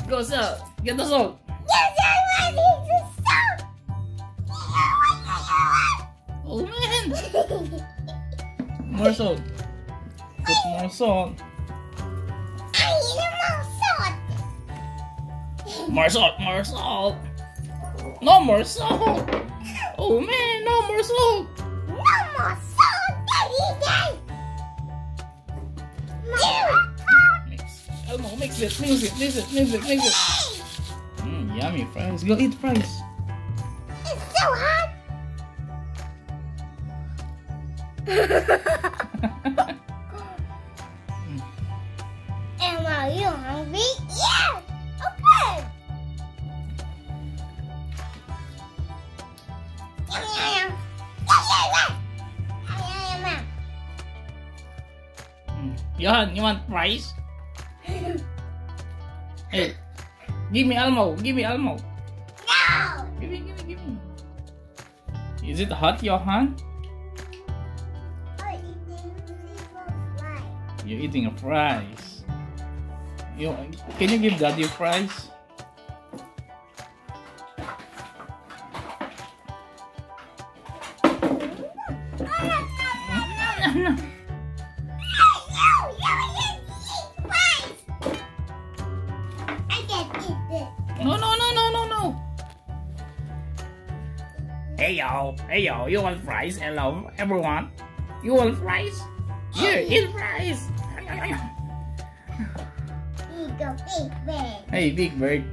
Go salt. Get the salt. Yes, I want the salt. Oh man. More salt. Put more salt. I need more salt. More salt. More salt. No more salt. Oh man, no more salt. No more salt, Daddy. Mix. Elmo, mix it. Mix it. Mix it. Mix it. Mix it. Yummy fries. Go eat fries. It's so hot. Elmo, you hungry? Yeah. Okay. Yohan, you want fries? Hey, give me Elmo. Give me Elmo. No. Give me. Give me. Is it hot, Yohan? You're eating a fries. Can you give Daddy fries? No. Hey yo, you want fries? Hello, everyone. You want fries? Here, eat fries. Hey, Big Bird.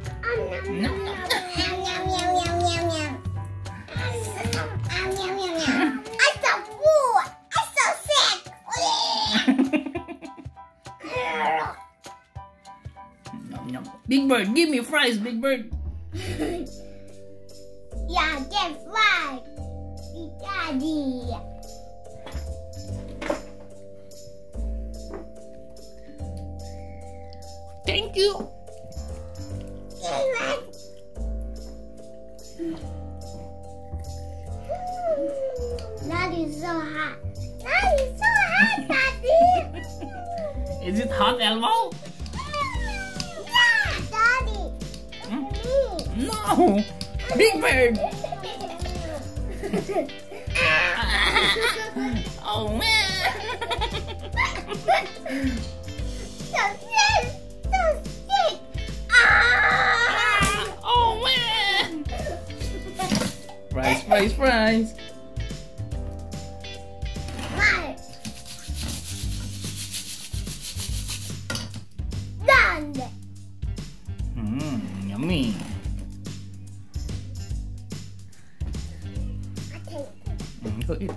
Big Bird, give me fries, Big Bird. Yeah, get fries, Daddy. Thank you. That is so hot. That is so hot, Daddy. Is it hot, Elmo? Yeah, Daddy. No. Big Bird. Oh man. So sick. Oh man. Fries. Right. Done. Yummy. Go eat.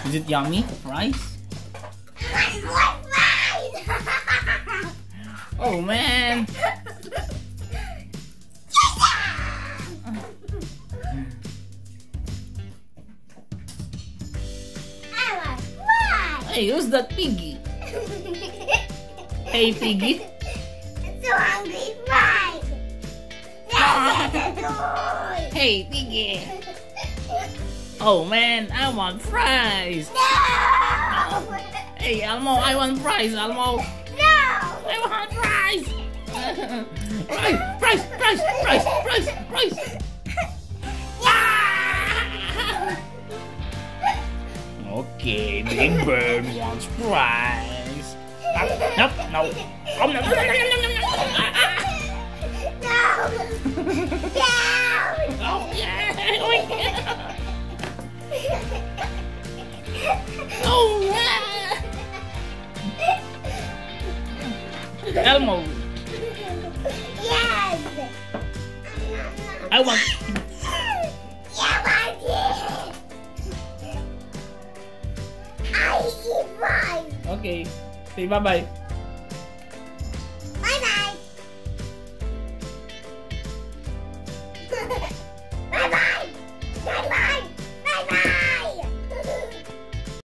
Is it yummy? Fries? Oh man. Hey, who's that piggy? Hey, piggy. I'm so hungry. Fries. Hey, piggy. Oh man, I want fries. No. Hey, Elmo, I want fries, Elmo. No. I want fries. Fries. Okay, Big Bird wants fries. Nope. No. Oh yeah. Oh yeah. Elmo. Yes. I want. I eat fries. Okay. Say bye bye. Bye bye.